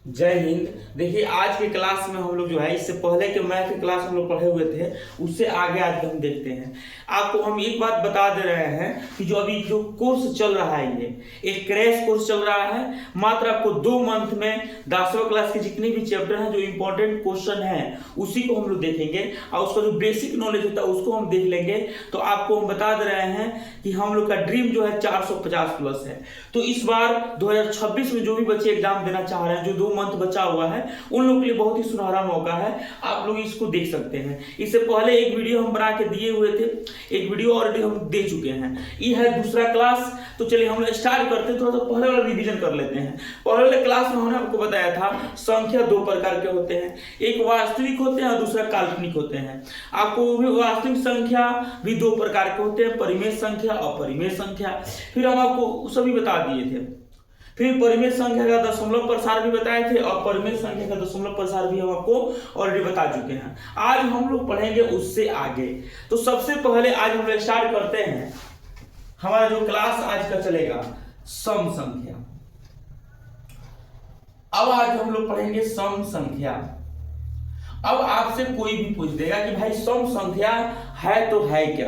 जय हिंद। देखिए आज के क्लास में हम लोग जो है इससे पहले के मैथ के क्लास हम लोग पढ़े हुए थे उससे आगे आज हम देखते हैं। आपको हम एक बात बता दे रहे हैं कि जो अभी जो कोर्स चल रहा है ये एक क्रैश कोर्स चल रहा है। मात्र आपको 2 मंथ में 10वीं क्लास के जितने भी चैप्टर हैं जो इंपॉर्टेंट क्वेश्चन है उसी को हम लोग देखेंगे और उसका जो बेसिक नॉलेज होता है उसको हम देख लेंगे। तो आपको हम बता दे रहे हैं कि हम लोग का ड्रीम जो है 450 प्लस है। तो इस बार 2026 में जो भी बच्चे एग्जाम देना चाह रहे हैं जो 2 मंथ बचा हुआ है उन लोगों के लिए बहुत ही सुनहरा मौका है। आप लोग इसको देख सकते हैं। इससे पहले एक वीडियो हम बना के दिए हुए थे, एक वीडियो ऑलरेडी हम दे चुके हैं। ये है दूसरा क्लास। तो चलिए हम लोग स्टार्ट करते हैं। थोड़ा सा पहले वाला रिवीजन कर लेते हैं। पहले वाले क्लास में हमने आपको बताया था संख्या 2 प्रकार के होते हैं, एक वास्तविक होते हैं और दूसरा काल्पनिक होते हैं। आपको वास्तविक संख्या भी 2 प्रकार के होते हैं, परिमेय संख्या और अपरिमेय संख्या। फिर हम आपको सभी बता दिए थे। फिर परिमेय संख्या का दशमलव प्रसार भी बताए थे और परिमेय संख्या का दशमलव प्रसार भी हम आपको ऑलरेडी बता चुके हैं। आज हम लोग पढ़ेंगे उससे आगे। तो सबसे पहले आज हम लोग स्टार्ट करते हैं। हमारा जो क्लास आज का चलेगा सम संख्या। अब आज हम लोग पढ़ेंगे सम संख्या। अब आपसे कोई भी पूछ देगा कि भाई सम संख्या है तो है क्या।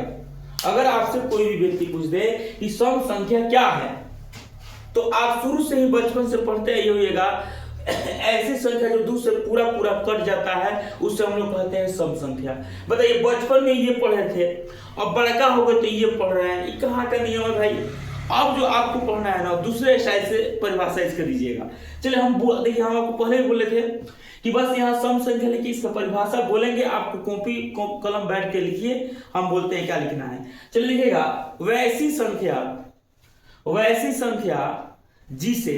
अगर आपसे कोई भी व्यक्ति पूछ दे कि सम संख्या क्या है तो आप शुरू से ही बचपन से पढ़ते ही होइएगा ऐसी संख्या जो 2 से पूरा पूरा कट जाता है उससे हम लोग कहते हैं सम संख्या। बताइए बचपन में ये पढ़े थे अब बड़का हो गए तो ये पढ़ रहे हैं, ये कहाँ का नियम है भाई। अब जो आपको पढ़ना है ना दूसरे स्टाइल से परिभाषा इसका दीजिएगा। चलिए देखिए हम आपको पहले ही बोले थे कि बस यहाँ सम संख्या लिखिए, इसका परिभाषा बोलेंगे, आपको कॉपी कलम बैठ के लिखिए, हम बोलते हैं क्या लिखना है। चलिए लिखिएगा वैसी संख्या जिसे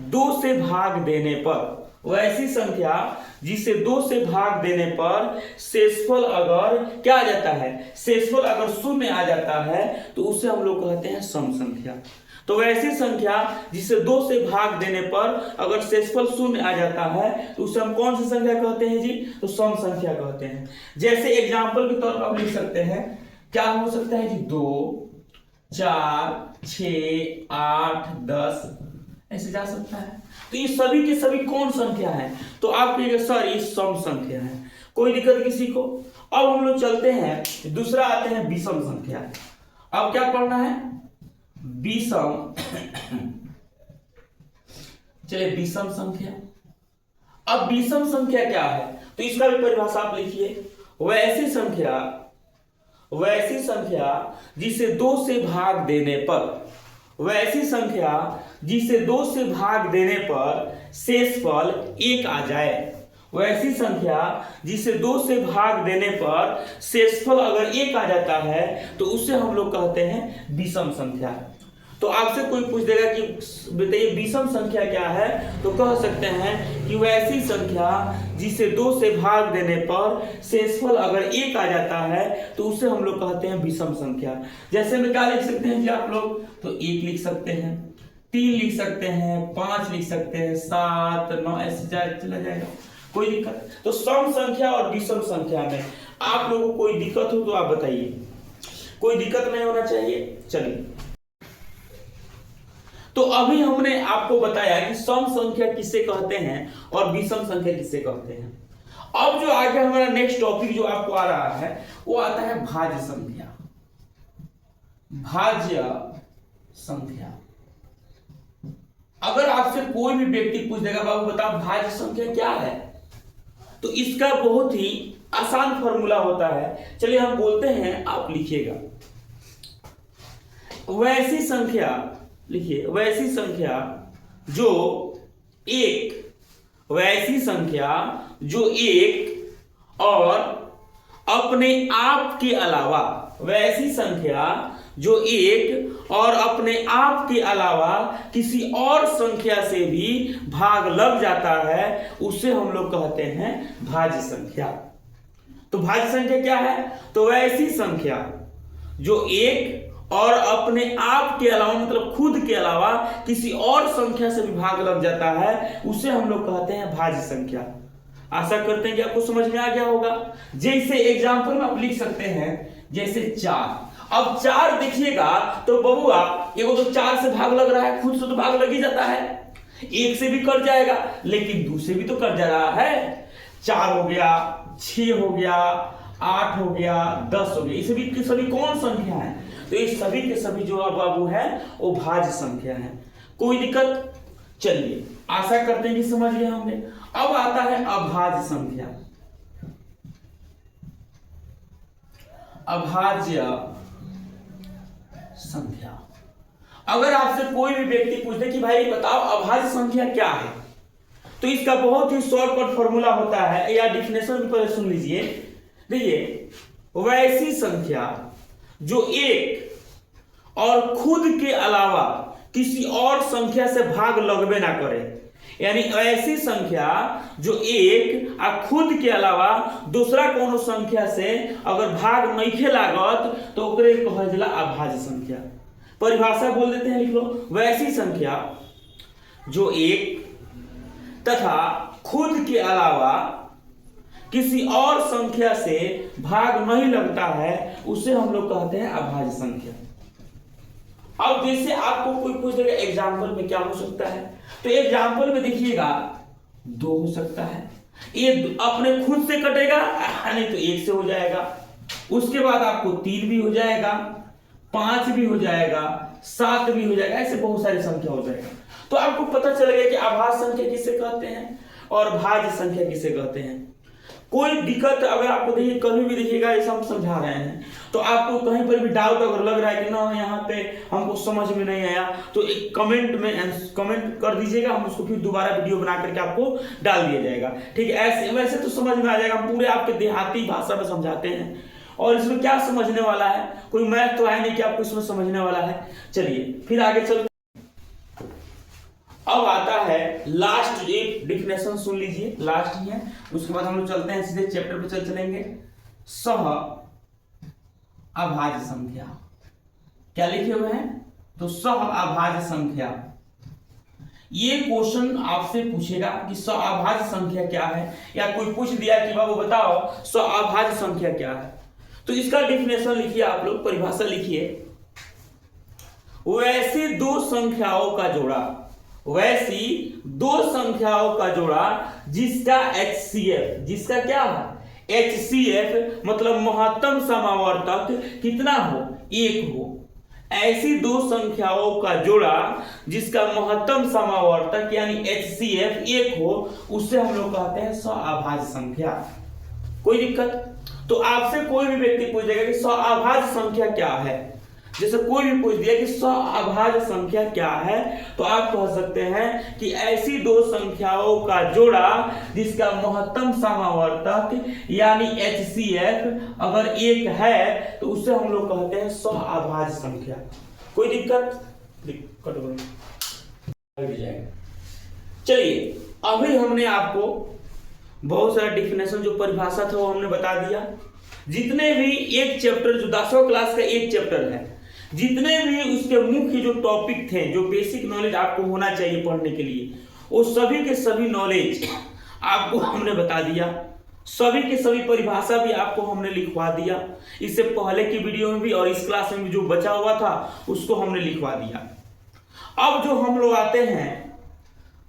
2 से भाग देने पर, वैसी संख्या जिसे 2 से भाग देने पर शेषफल अगर क्या आ जाता है, शेषफल अगर 0 आ जाता है तो उसे हम लोग कहते हैं सम संख्या। तो वैसी संख्या जिसे 2 से भाग देने पर अगर शेषफल 0 आ जाता है तो उसे हम कौन सी संख्या कहते हैं जी, तो सम संख्या कहते हैं। जैसे एग्जाम्पल के तौर पर आप लिख सकते हैं, क्या हो सकता है जी, 2 4 6 8 10 ऐसे जा सकता है। तो ये सभी के सभी कौन संख्या है, तो आप कहिएगा सर ये सम संख्या है, कोई दिक्कत किसी को। अब हम लोग चलते हैं दूसरा आते हैं विषम संख्या। अब क्या पढ़ना है, विषम चलिए विषम संख्या। अब विषम संख्या क्या है तो इसका भी परिभाषा आप लिखिए, वैसी संख्या जिसे 2 से भाग देने पर, वैसी संख्या जिसे 2 से भाग देने पर शेषफल 1 आ जाए। वैसी संख्या जिसे 2 से भाग देने पर शेषफल अगर 1 आ जाता है तो उसे हम लोग कहते हैं विषम संख्या। तो आपसे कोई पूछ देगा कि बताइए विषम संख्या क्या है, तो कह सकते हैं कि वैसी संख्या जिसे 2 से भाग देने पर शेषफल अगर 1 आ जाता है तो उसे हम लोग कहते हैं विषम संख्या। जैसे में क्या लिख सकते हैं जी आप लोग, तो 1 लिख सकते हैं, 3 लिख सकते हैं, 5 लिख सकते हैं, 7 9 ऐसे चला जाएगा, कोई दिक्कत। तो सम संख्या और विषम संख्या में आप लोगों को कोई दिक्कत हो तो आप बताइए, कोई दिक्कत नहीं होना चाहिए। चलिए तो अभी हमने आपको बताया कि सम संख्या किसे कहते हैं और विषम संख्या किसे कहते हैं। अब जो आगे हमारा नेक्स्ट टॉपिक जो आपको आ रहा है वो आता है भाज्य संख्या। भाज्य संख्या। अगर आपसे कोई भी व्यक्ति पूछ देगा बाबू बताओ भाज्य संख्या क्या है, तो इसका बहुत ही आसान फॉर्मूला होता है। चलिए हम बोलते हैं, आप लिखिएगा वैसी संख्या, लिखिए वैसी संख्या जो एक, वैसी संख्या जो एक और अपने आप के अलावा, वैसी संख्या जो एक और अपने आप के अलावा किसी और संख्या से भी भाग लग जाता है उसे हम लोग कहते हैं भाज्य संख्या। तो भाज्य संख्या क्या है, तो वैसी संख्या जो एक और अपने आप के अलावा मतलब खुद के अलावा किसी और संख्या से भी भाग लग जाता है उसे हम लोग कहते हैं भाज्य संख्या। आशा करते हैं कि आपको समझ में आ गया होगा। जैसे एग्जांपल में आप लिख सकते हैं, जैसे 4। अब 4 देखिएगा तो बबुआ एगो तो 4 से भाग लग रहा है, खुद से तो भाग लग ही जाता है। 1 से भी कट जाएगा, लेकिन 2 से भी तो कट जा रहा है। 4 हो गया, 6 हो गया, 8 हो गया, 10 हो गया, ये सभी के सभी कौन संख्या है? तो ये सभी के सभी जो अब वो है वो भाज्य संख्या है। कोई दिक्कत? चलिए, आशा करते हैं कि समझ गए होंगे। अब आता है अभाज्य संख्या। अभाज्य संख्या, अगर आपसे कोई भी व्यक्ति पूछे कि भाई बताओ अभाज्य संख्या क्या है, तो इसका बहुत ही शॉर्टकट फॉर्मूला होता है, या डिफिनेशन भी पहले सुन लीजिए। देखिए, वैसी संख्या जो एक और खुद के अलावा किसी और संख्या से भाग लगबे ना करे, यानी ऐसी संख्या जो एक आ खुद के अलावा दूसरा कोनो संख्या से अगर भाग नहीं लागत तो ओकरे कहल जाला अभाज्य संख्या। परिभाषा बोल देते हैं, लिख लो। वैसी संख्या जो एक तथा खुद के अलावा किसी और संख्या से भाग नहीं लगता है उसे हम लोग कहते हैं अभाज्य संख्या। अब जैसे आपको कोई पूछ देगा एग्जाम्पल में क्या हो सकता है, तो एग्जाम्पल में देखिएगा 2 हो सकता है, ये अपने खुद से कटेगा, नहीं तो 1 से हो जाएगा। उसके बाद आपको 3 भी हो जाएगा, 5 भी हो जाएगा, 7 भी हो जाएगा, ऐसे बहुत सारी संख्या हो जाएगा। तो आपको पता चलेगा कि अभाज्य संख्या किसे कहते हैं और भाज्य संख्या किसे कहते हैं। कोई दिक्कत अगर आपको देखिए, कभी भी देखिएगा ऐसा हम समझा रहे हैं तो आपको कहीं पर भी डाउट अगर लग रहा है कि ना यहाँ पे हमको समझ में नहीं आया, तो एक कमेंट में कमेंट कर दीजिएगा, हम उसको फिर दोबारा वीडियो बना करके आपको डाल दिया जाएगा। ठीक है, ऐसे वैसे तो समझ में आ जाएगा, हम पूरे आपके देहाती भाषा में समझाते हैं। और इसमें क्या समझने वाला है, कोई मैथ तो है नहीं कि आपको इसमें समझने वाला है। चलिए फिर आगे चलते। अब आता है लास्ट, एक डिफिनेशन सुन लीजिए, लास्ट ही है, उसके बाद हम लोग चलते हैं सीधे चैप्टर पे चलेंगे। सह अभाज्य संख्या क्या लिखे हुए हैं, तो सह अभाज्य संख्या। ये क्वेश्चन आपसे पूछेगा कि सह अभाज्य संख्या क्या है, या कोई पूछ दिया कि बाबू बताओ सह अभाज्य संख्या क्या है, तो इसका डिफिनेशन लिखिए आप लोग, परिभाषा लिखिए। वैसी दो संख्याओं का जोड़ा, वैसी दो संख्याओं का जोड़ा जिसका HCF, जिसका क्या है HCF मतलब महत्तम समावर्तक कितना हो, 1 हो। ऐसी दो संख्याओं का जोड़ा जिसका महत्तम समावर्तक यानी HCF 1 हो, उससे हम लोग कहते हैं सह-अभाज्य संख्या। कोई दिक्कत? तो आपसे कोई भी व्यक्ति पूछेगा कि सह-अभाज्य संख्या क्या है, जैसे कोई भी पूछ दिया कि सह-अभाज्य संख्या क्या है, तो आप कह सकते हैं कि ऐसी दो संख्याओं का जोड़ा जिसका महत्तम समावर्तक यानी HCF अगर 1 है तो उससे हम लोग कहते हैं सह-अभाज्य संख्या। कोई दिक्कत? चलिए, अभी हमने आपको बहुत सारा डिफिनेशन जो परिभाषा था वो हमने बता दिया। जितने भी एक चैप्टर जो 10वीं क्लास का एक चैप्टर है, जितने भी उसके मुख्य जो टॉपिक थे, जो बेसिक नॉलेज आपको होना चाहिए पढ़ने के लिए, वो सभी के सभी नॉलेज आपको हमने बता दिया। सभी के सभी परिभाषा भी आपको हमने लिखवा दिया। इससे पहले की वीडियो में भी और इस क्लास में भी जो बचा हुआ था उसको हमने लिखवा दिया। अब जो हम लोग आते हैं,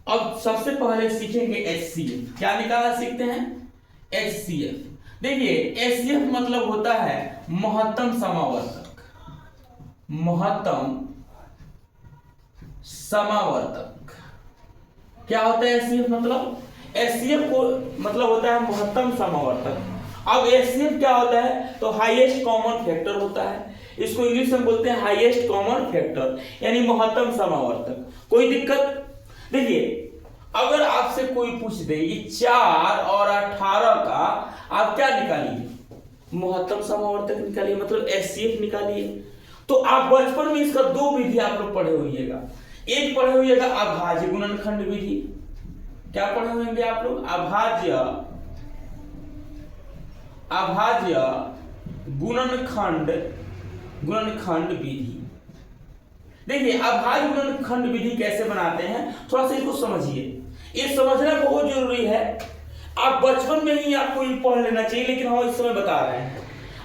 अब सबसे पहले सीखेंगे HCF। क्या निकालना सीखते हैं? HCF। देखिए, HCF मतलब होता है महत्तम समावर्तक। महत्तम समावर्तक क्या होता है HCF मतलब? HCF को मतलब होता है महत्तम समावर्तक। अब HCF क्या होता है? तो हाईएस्ट कॉमन फैक्टर होता है। इसको इंग्लिश में बोलते हैं हाईएस्ट कॉमन फैक्टर यानी महत्तम समावर्तक। कोई दिक्कत? देखिए, अगर आपसे कोई पूछ दे ये 4 और 18 का आप क्या निकालिए? महत्तम समावर्तक निकालिए, मतलब HCF निकालिए। तो आप बचपन में इसका 2 विधि आप लोग पढ़े होइएगा। एक पढ़े होइएगा अभाज्य गुणनखंड विधि। क्या पढ़े होंगे आप लोग? अभाज्य गुणनखंड विधि। देखिए, अभाज्य गुणनखंड विधि कैसे बनाते हैं थोड़ा सा इसको समझिए। ये समझना बहुत जरूरी है। आप बचपन में ही आपको ये पढ़ लेना चाहिए, लेकिन हम इस समय बता रहे हैं।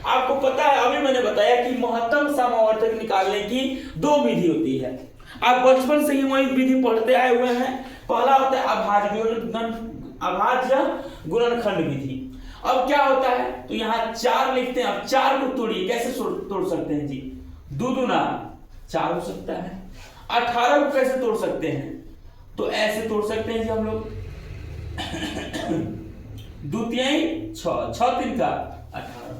आपको पता है, अभी मैंने बताया कि महत्तम समावर्तक निकालने की 2 विधि होती है। आप बचपन से ही वही विधि पढ़ते आए हुए हैं, पहला होता है अभाज्य गुणनखंड विधि। अब क्या होता है, तो यहाँ 4 लिखते हैं। अब 4 को तोड़िए, कैसे तोड़ सकते हैं जी? 2 दूना 4 हो सकता है। 18 को कैसे तोड़ सकते हैं? तो ऐसे तोड़ सकते हैं जी हम लोग 2 तिहाई 6, 6 3 का 18।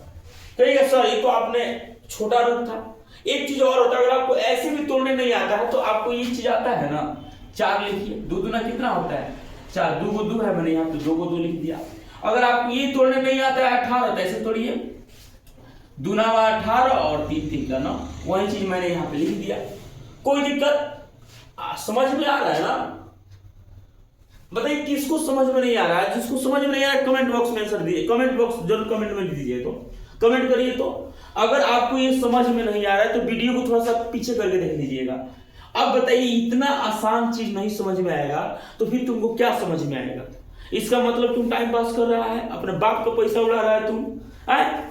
कहिएगा सर ये तो आपने छोटा रूप था। एक चीज और होता है, अगर आपको ऐसे भी तोड़ने नहीं आता है तो आपको ये चीज आता है ना, 4 लिखिए। 2 दूना कितना होता है? 4। 2 को 2 है, मैंने यहाँ पे 2 को 2 लिख दिया। अगर आपको ये तोड़ने नहीं आता है 18, तो ऐसे तोड़िए। 2 9 18 और 3 3 का 9, वही चीज मैंने यहाँ पे लिख दिया। कोई दिक्कत समझ में आ रहा है ना? बताइए किसको समझ में नहीं आ रहा है? जिसको समझ में नहीं आ रहा है कमेंट बॉक्स में आंसर दिए, कमेंट बॉक्स जरूर कमेंट में दीजिए, तो कमेंट करिए। तो अगर आपको ये समझ में नहीं आ रहा है तो वीडियो को थोड़ा सा पीछे करके देख लीजिएगा। अब बताइए इतना आसान चीज नहीं समझ में आएगा तो फिर तुमको क्या समझ में आएगा? इसका मतलब तुम टाइम पास कर रहा है, अपने बाप का पैसा उड़ा रहा है तुम है?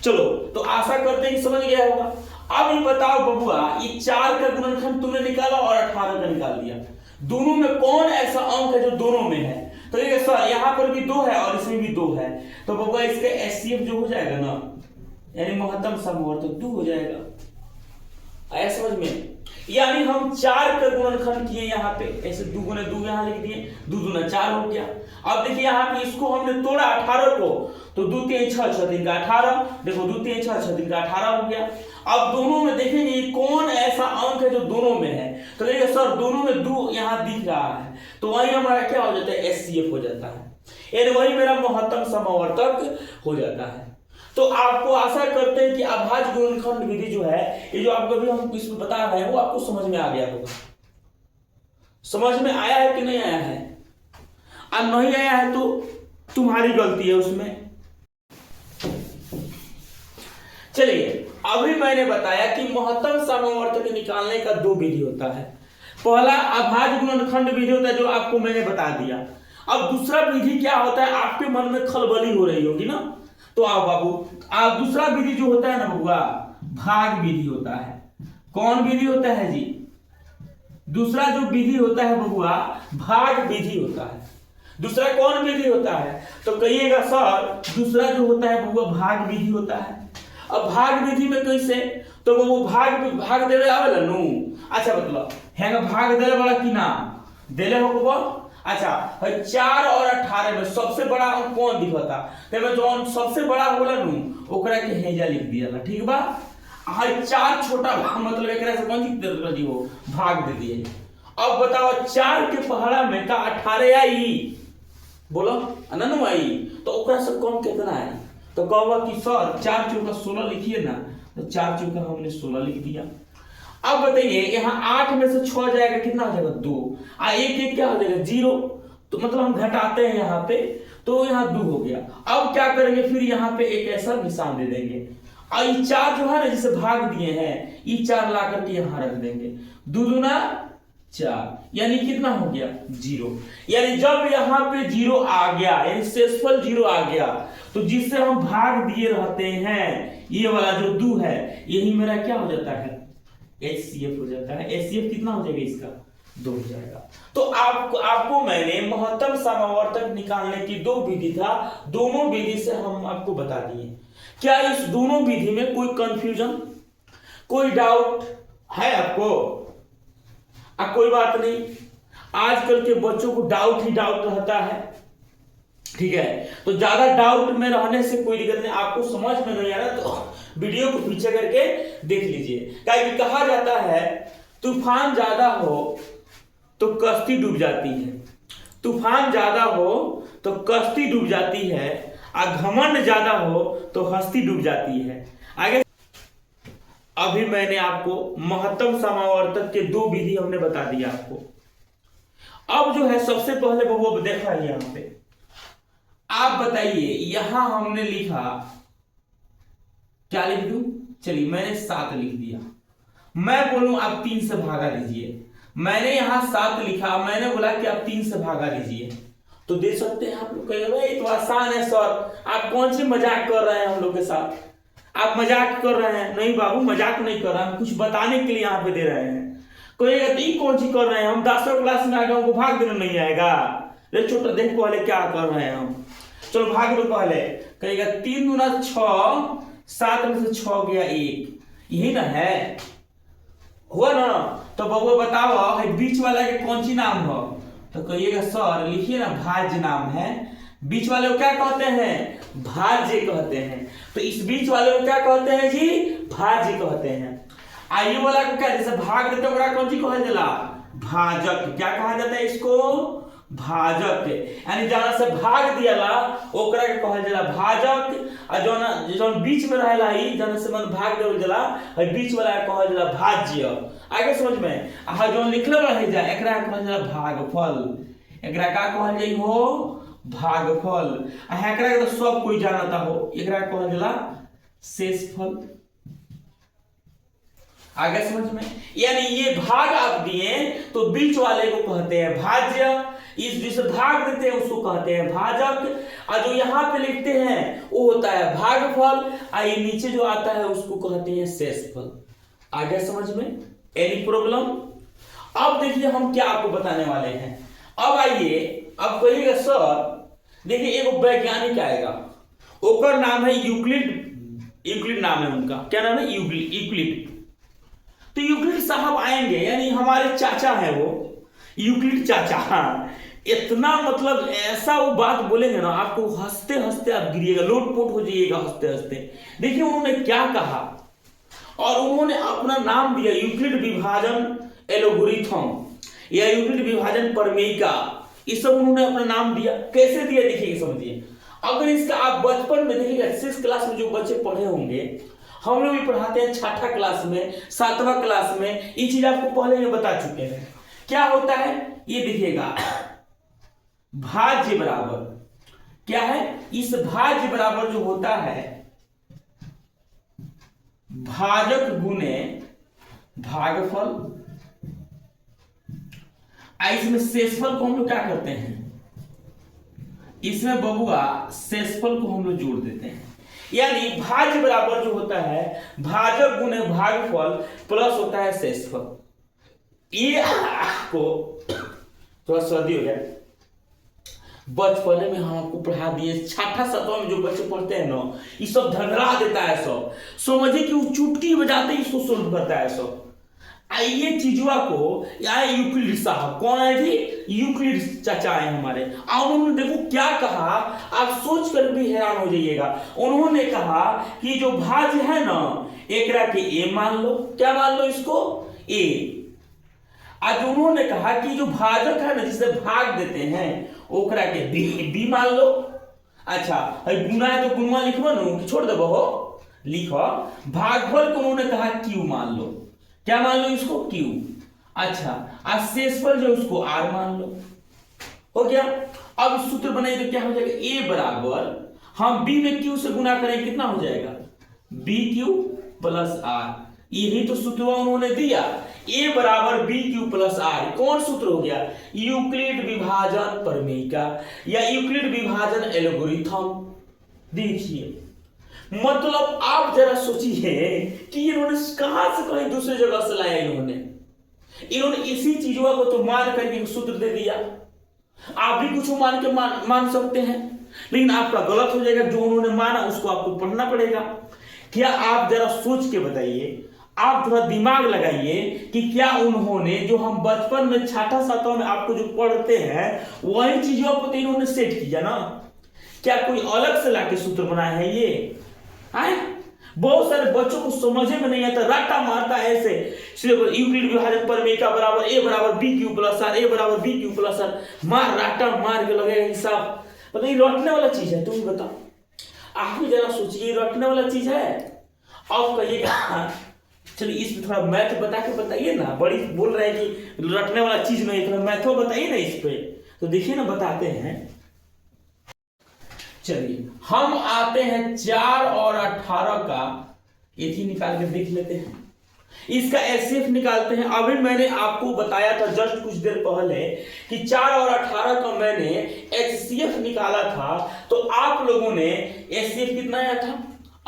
चलो तो आशा करते हैं कि समझ गया होगा। अब ये बताओ बबुआ, ये 4 का गुणनखंड तुमने निकाला और 18 का निकाल दिया, दोनों में कौन ऐसा अंक है जो दोनों में है? तो ये सर यहाँ पर भी 2 है और इसमें भी 2 है, तो बबुआ इसका HCF जो हो जाएगा ना, यानी महत्तम समवर्तक 2 हो जाएगा। आया समझ में? यानी हम 4 का गुणनखंड किए यहाँ पे, ऐसे 2 गुने 2 यहाँ लिख दिए, 2 दूना 4 हो गया। अब देखिए यहाँ पे इसको हमने तोड़ा 18 को, तो 2 3 6 6 3 का 18, देखो 2 3 6 6 3 का 18 हो गया। अब दोनों में देखेंगे कौन ऐसा अंक है जो दोनों में है, तो देखिए सर दोनों में 2 यहाँ दिख रहा है, तो वही हमारा क्या हो जाता है? HCF हो जाता है, यानी वही मेरा महत्तम समवर्तक हो जाता है। तो आपको आशा करते हैं कि अभाज्य गुणनखंड विधि जो है, ये जो आपको अभी हम इसमें बता रहे हैं वो आपको समझ में आ गया होगा। समझ में आया है कि नहीं आया है? और नहीं आया है तो तुम्हारी गलती है उसमें। चलिए अभी मैंने बताया कि महत्तम समवर्तक निकालने का 2 विधि होता है। पहला अभाज्य गुणनखंड विधि होता है जो आपको मैंने बता दिया। अब दूसरा विधि क्या होता है? आपके मन में खलबली हो रही होगी ना, तो आओ बाबू, दूसरा विधि जो होता है ना बबुआ, भाग विधि होता है। कौन विधि होता है जी? दूसरा जो विधि होता है बबुआ, भाग विधि होता है। दूसरा कौन विधि होता है? तो कहिएगा सर दूसरा जो होता है बबुआ भाग विधि होता है। अब भाग विधि में कैसे? तो वो भाग देवे आवेला नु। अच्छा मतलब हैगा भाग देले वाला कि ना देले हो बबुआ? अच्छा 4 और 18 में सबसे बड़ा अंक कौन दिखता? तेरे जो सबसे बड़ा होला नु ओकरा के हेजा लिख दिया, ठीक बा? हर 4 छोटा मतलब एकरा से कौन सी दे हो? भाग दे दिए। अब बताओ 4 के पहाड़ा में का 18 आई, बोलो अननु आई, तो ओकरा से कौन कितना है? तो कहोगा कि सर 4 चौका 16 लिखिए ना, तो 4 चौका हमने 16 लिख दिया। अब बताइए यहाँ 8 में से 6 जाएगा, कितना हो जाएगा? 2। और 1 1 क्या हो जाएगा? 0। तो मतलब हम घटाते हैं यहाँ पे, तो यहाँ 2 हो गया। अब क्या करेंगे? फिर यहाँ पे एक ऐसा निशान दे देंगे, और ये 4 जो है ना जिसे भाग दिए हैं, ये 4 ला करके यहाँ रख देंगे। 2 दूना 4, यानी कितना हो गया? 0। यानी जब यहाँ पे 0 आ गया, यानी शेषफल 0 आ गया, तो जिससे हम भाग दिए रहते हैं, ये वाला जो 2 है, यही मेरा क्या हो जाता है? HCF हो जाता है। HCF कितना हो जाएगा इसका? 2 हो जाएगा। तो आपको मैंने महत्तम समवर्तक निकालने की 2 विधि था, दोनों विधि से हम आपको बता दिए। क्या इस दोनों विधि में कोई कंफ्यूजन, कोई डाउट है आपको? कोई बात नहीं, आजकल के बच्चों को डाउट ही डाउट रहता है, ठीक है? तो ज्यादा डाउट में रहने से कोई दिक्कत नहीं। आपको समझ में नहीं आ रहा तो वीडियो को पीछे करके देख लीजिए। क्योंकि कहा जाता है तूफान ज्यादा हो तो कश्ती डूब जाती है, तूफान ज्यादा हो तो कश्ती डूब जाती है, और घमंड ज्यादा हो तो हस्ती डूब जाती है। आगे अभी मैंने आपको महत्तम समावर्तक के 2 विधि हमने बता दिया आपको। अब जो है सबसे पहले वो देखा है यहाँ पे, आप बताइए यहां हमने लिखा, क्या लिख दूं? चलिए मैंने 7 लिख दिया, मैं बोलूं आप 3 से भागा दीजिए। मैंने यहां 7 लिखा, मैंने बोला कि आप 3 से भागा दीजिए, तो दे सकते हैं आप लोग। कहेंगे भाई तो आसान है सर, आप कौन सी मजाक कर रहे हैं हम लोग के साथ? आप मजाक कर रहे हैं? नहीं बाबू मजाक नहीं कर रहे हैं, कुछ बताने के लिए यहाँ पे दे रहे हैं। कोई कौन सी कर रहे हैं हम 10वीं क्लास में आ गए, हमको भाग देना नहीं आएगा। छोटा देखो पहले क्या कर रहे हैं हम। चलो भाग दो पहले। कहेगा 3 दूना 6, 7 में से 6 गया 1, यही ना है, हुआ ना। तो बबुआ बताओ बीच वाला के कौन सी नाम हो? तो कहिएगा सर लिखिए ना, भाज्य नाम है। बीच वाले को क्या कहते हैं? भाज्य कहते हैं। तो इस बीच वाले को क्या कहते हैं जी? भाज्य कहते हैं। आइए वाला को क्या, जैसे भाग देते बड़ा कौन सी कहा जाला? भाजक। क्या कहा जाता है इसको? भाजक। यानी जहां से भाग दियाला ओकरा के कहल जाला भाजक। और जो बीच में रहेला ही जहां से मन भाग देवल जाला बीच वाला कहल जाला भाज्य। आगे समझ में आ जो लिखले रह जा एकरा कहल जाला भागफल। एकरा का कहल जाई हो? भागफल। आ एकरा के तो सब कोई जानता हो, एकरा कहल जाला शेषफल। आगे समझ में, यानी ये भाग आप दिए तो बीच वाले को कहते हैं भाज्य, इस जिसे भाग देते हैं उसको कहते हैं भाजक। और जो यहाँ पे लिखते हैं वो होता है भागफल, और ये नीचे जो आता है उसको कहते हैं शेषफल। आगे समझ में, एनी प्रॉब्लम? अब देखिए हम क्या आपको बताने वाले हैं। अब आइए, अब कहिएगा सर देखिए एक वैज्ञानिक आएगा, ओकर नाम है यूक्लिड। यूक्लिड नाम है उनका, क्या नाम है? यूक्लिड। तो यूक्लिड साहब आएंगे, यानी हमारे चाचा है वो, यूक्लिड चाचा। हाँ, इतना मतलब ऐसा वो बात बोलेंगे ना आपको हंसते हंसते आप गिरिएगा, लोटपोट हो जाइएगा हंसते हंसते। देखिए उन्होंने क्या कहा, और उन्होंने अपना नाम दिया यूक्लिड विभाजन एल्गोरिथम या यूक्लिड विभाजन प्रमेयिका। ये सब उन्होंने अपना नाम दिया। कैसे दिया देखिए, समझिए। अगर इसका आप बचपन में देखिएगा 6 क्लास में जो बच्चे पढ़े होंगे, हम लोग भी पढ़ाते हैं 6ठा क्लास में, 7वां क्लास में, ये चीज आपको पहले में बता चुके हैं। क्या होता है ये देखिएगा, भाज्य बराबर क्या है? इस भाज्य बराबर जो होता है भाजक गुने भागफल। इसमें शेषफल को हम लोग क्या करते हैं? इसमें बबुआ शेषफल को हम लोग जोड़ देते हैं। यानी भाज्य बराबर जो होता है भाजक गुने भागफल प्लस होता है शेषफल। ये आपको थोड़ा सर्दी हो गया, बचपन में हम आपको पढ़ा दिए। 6ठा 7वां में जो बच्चे पढ़ते हैं ना, ये सब धंधरा देता है सब। समझिए कि वो चुटकी बजाते ही इसको सोल्व करता है सब। आइए चीजुआ को यहाँ यूक्लिड साहब, कौन है जी? यूक्लिड चाचा है हमारे। और उन्होंने देखो क्या कहा, आप सोच कर भी हैरान हो जाइएगा। उन्होंने कहा कि जो भाज्य है ना एकरा के ए मान लो। क्या मान लो इसको? ए। आज उन्होंने कहा कि जो भाजक है ना जिसे भाग देते हैं ओकरा के बी मान लो। अच्छा गुना है तो गुणवा लिखो ना, छोड़ दो हो लिखो। भागफल को उन्होंने कहा क्यू मान लो। क्या मान लो इसको? क्यू। अच्छा आज शेषफल जो उसको आर मान लो। हो गया। अब सूत्र बनाइए तो क्या हो जाएगा? ए बराबर हम बी में क्यू से गुना करें कितना हो जाएगा? B cube plus R. यही तो सूत्र उन्होंने दिया, ए बराबर बी क्यू प्लस आर। कौन सूत्र हो गया? यूक्लिड विभाजन प्रमेयिका या यूक्लिड विभाजन एल्गोरिथम। देखिए मतलब आप जरा सोचिए कि इन्होंने कहां से कहीं दूसरी जगह से लाया। इन्होंने इसी चीजों को तो मान करके सूत्र दे दिया। आप भी कुछ मान के मान सकते हैं, लेकिन आपका गलत हो जाएगा। जो उन्होंने माना उसको आपको पढ़ना पड़ेगा। क्या आप जरा सोच के बताइए, आप थोड़ा दिमाग लगाइए कि क्या उन्होंने जो हम बचपन में 6ठा 7वां में आपको जो पढ़ते हैं वही चीजों को तो इन्होंने सेट किया ना। क्या कोई अलग से लाके सूत्र बनाया है ये? आए बहुत सारे बच्चों को समझे में नहीं आता, रट्टा मारता है ऐसे। यूक्लिड विभाजन प्रमेयिका बराबर ए बराबर बी क्यू प्लस आर, ए बराबर बी क्यू प्लस आर, मार रट्टा मार के लगेगा हिसाब। पता नहीं रटने वाला चीज है? तुम बताओ, आप भी जरा सोचिए रटने वाला चीज है। अब कहिएगा चलिए इसमें थोड़ा मैथ बता के बताइए ना। बड़ी बोल रहे हैं कि रटने वाला चीज नहीं, थोड़ा मैथ बताइए ना इस पे। तो देखिए ना बताते हैं। चलिए हम आते हैं 4 और 18 का एथी निकाल के देख लेते हैं। इसका एचसीएफ निकालते हैं। अभी मैंने आपको बताया था जस्ट कुछ देर पहले कि 4 और 18 का मैंने एचसीएफ निकाला था। तो आप लोगों ने एचसीएफ कितना आया था?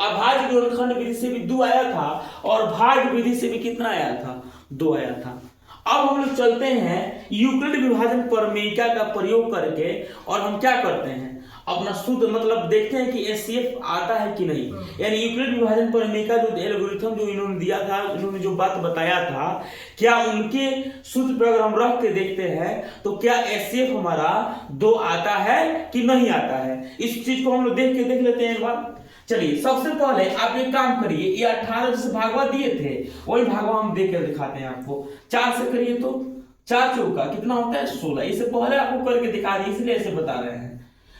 अभाज्य गुणनखंड विधि से भी 2 आया था और भाज्य विधि से भी कितना आया था? 2 आया था। अब हम लोग चलते हैं यूक्लिड विभाजन प्रमेयिका का प्रयोग करके, और हम क्या करते हैं अपना शुद्ध मतलब देखते हैं कि एचसीएफ आता है कि नहीं। यानी यूक्लिड विभाजन प्रमेयिका जो एल्गोरिथम जो इन्होंने दिया था, इन्होंने जो बात बताया था, क्या उनके सूत्र पर अगर हम रख के देखते हैं तो क्या एचसीएफ हमारा 2 आता है कि नहीं आता है। इस चीज को हम लोग देख लेते हैं एक बार। चलिए सबसे पहले आप एक काम करिए, ये 18 जैसे भागवा दिए थे वही भागवा हम देख कर दिखाते हैं आपको। 4 से करिए तो 4 चौका कितना होता है 16। इससे पहले आपको करके दिखा रहे इसलिए ऐसे बता रहे हैं।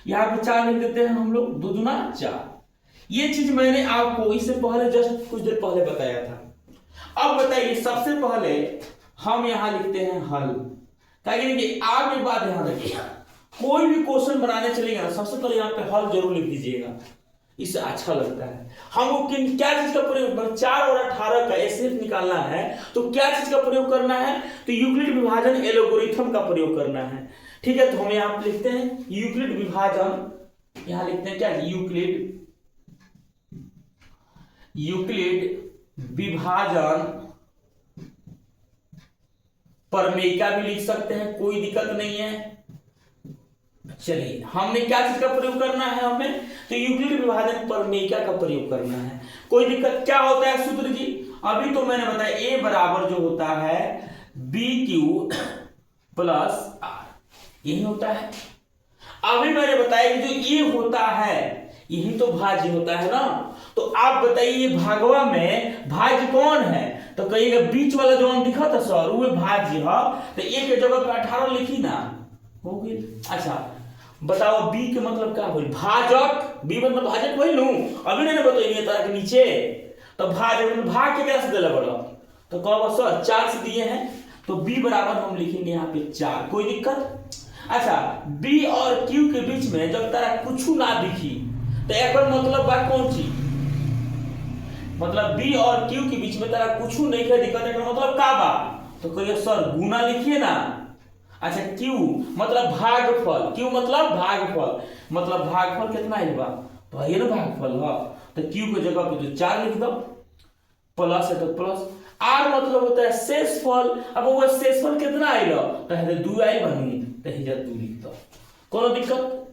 यहाँ पे 4 लिख देते हैं हम लोग, 2 दूना 4। ये चीज मैंने आपको इससे पहले जस्ट कुछ देर पहले बताया था। अब बताइए सबसे पहले हम यहाँ लिखते हैं हल। देखिए आप एक बात ध्यान रखिए, कोई भी क्वेश्चन बनाने चलेगा ना सबसे पहले यहाँ पे हल जरूर लिख दीजिएगा, इससे अच्छा लगता है। हमको क्या चीज का प्रयोग 4 और 18 का एचसीएफ निकालना है तो क्या चीज का प्रयोग करना है, तो यूक्लिड विभाजन एल्गोरिथम का प्रयोग करना है। ठीक है, तो हम यहाँ पे लिखते हैं यूक्लिड विभाजन, यहाँ लिखते हैं क्या यूक्लिड विभाजन प्रमेयिका भी लिख सकते हैं, कोई दिक्कत नहीं है। चलिए हमने क्या चीज का प्रयोग करना है, हमें तो यूक्लिड विभाजन प्रमेयिका का प्रयोग करना है। कोई दिक्कत क्या होता है सूत्र जी, अभी तो मैंने बताया ए बराबर जो होता है BQ प्लस R, यही होता है। अभी मैंने बताया कि जो ये होता है यही तो भाज्य होता है ना। तो आप बताइए भागवा में भाज्य कौन है, तो कहिएगा बीच वाला जो हम दिखा था सर वो भाज्य है, तो एक के जगह पे 18 लिखी ना, हो गई। अच्छा बताओ बी के मतलब क्या हुई, भाजक। बी मतलब भाजक वही लू, अभी नहीं बताइए तरह के नीचे, तो भाजक मतलब भाग के कैसे दिला बड़ा, तो कहो सर 4 से दिए हैं तो बी बराबर हम लिखेंगे यहाँ पे 4, कोई दिक्कत। अच्छा बी और क्यू के बीच में जब तरह कुछ ना दिखी तो एक मतलब बात कौन सी, मतलब बी और क्यू के बीच में तरह कुछ नहीं है दिक्कत है मतलब का बा, तो कहिए सर गुना लिखिए ना। अच्छा क्यू मतलब भागफल, क्यू मतलब भागफल, मतलब भागफल कितना है बा भाई ना भागफल है, तो क्यू की जगह पे तो 4 लिख दो, प्लस है तो प्लस। आर मतलब होता है शेषफल, अब वो शेषफल कितना आइल तो है 2 आई बनी तो है 2 लिख दो, कोनो दिक्कत।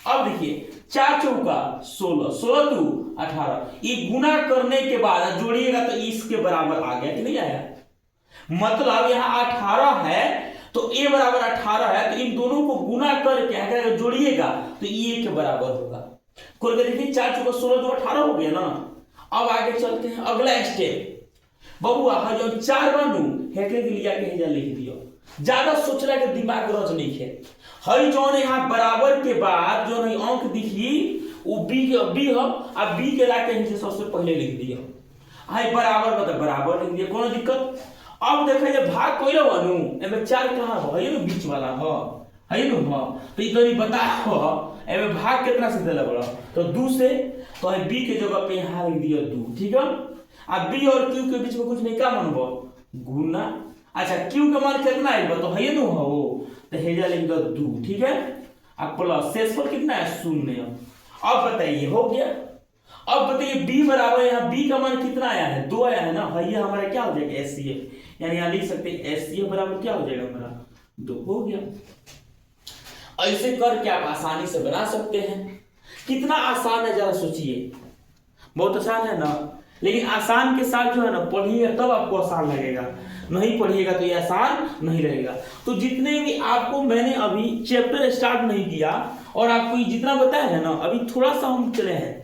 अब देखिए 4 चौका 16, 16 2 18, ये गुना करने के बाद जोड़िएगा तो इसके बराबर आ गया कि नहीं आया, मतलब यहाँ 18 है तो a बराबर 18 है, तो इन दोनों को गुना करके अगर जोड़िएगा तो ये के बराबर होगा। करके देखिए 4 चौका 16 2 18 हो गया ना। अब आगे चलते हैं अगला स्टेप, बबुआ जो 4 बनू हेके के लिया के हेजा लिख दियो, ज्यादा सोचला के दिमाग रज नहीं है। हई जो यहाँ बराबर के बाद जो नहीं अंक दिखी वो बी हो, अब बी के लाके नीचे सबसे पहले लिख दियो, हाई बराबर मतलब बराबर लिख दिया, कोनो दिक्कत। अब देखे जे भाग कोई बनू एमे 4 कहां हो, ये बीच वाला हो है नु हो, तो इतनी बताओ एमे भाग कितना से देला बड़ा, तो 2 से, तो है बी के जगह पे यहां लिख दिया 2, ठीक है। अब बी और क्यू के बीच में कुछ नहीं, क्या मानबो गुना। अच्छा क्यू का मान कितना है तो है नु हो, तो हेजा लिख दो 2, ठीक है। अब प्लस शेषफल कितना है 0। अब बताइए हो गया। अब बताइए b बराबर, यहाँ b का मान कितना आया है 2 आया है ना, ये हमारा क्या हो जाएगा एचसीएफ, यानी यहाँ लिख सकते हैं एचसीएफ बराबर क्या हो जाएगा हमारा 2, हो गया। ऐसे करके आप आसानी से बना सकते हैं। कितना आसान है जरा सोचिए, बहुत आसान है ना, लेकिन आसान के साथ जो है ना पढ़िएगा तब आपको आसान लगेगा, नहीं पढ़िएगा तो ये आसान नहीं लगेगा। तो जितने भी आपको मैंने अभी चैप्टर स्टार्ट नहीं किया और आपको जितना बताया है ना, अभी थोड़ा सा हम चले हैं,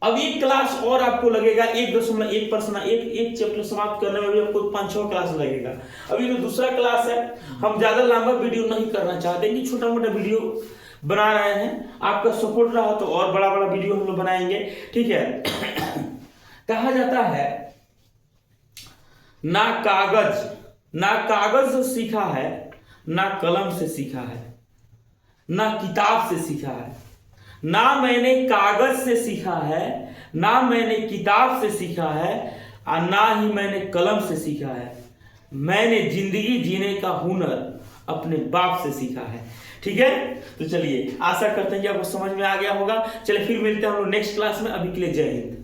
अब एक क्लास और आपको लगेगा 1.1% एक चैप्टर समाप्त करने में भी आपको 5-6 क्लास लगेगा। अभी तो दूसरा क्लास है, हम ज्यादा लंबा वीडियो नहीं करना चाहते कि छोटा मोटा वीडियो बना रहे हैं, आपका सपोर्ट रहा तो और बड़ा बड़ा वीडियो हम लोग बनाएंगे, ठीक है। कहा जाता है ना कागज से सीखा है, ना कलम से सीखा है, ना किताब से सीखा है, ना मैंने कागज से सीखा है, ना मैंने किताब से सीखा है, और ना ही मैंने कलम से सीखा है, मैंने जिंदगी जीने का हुनर अपने बाप से सीखा है, ठीक है। तो चलिए आशा करते हैं कि आपको समझ में आ गया होगा। चलिए फिर मिलते हैं हम लोग नेक्स्ट क्लास में, अभी के लिए जय हिंद।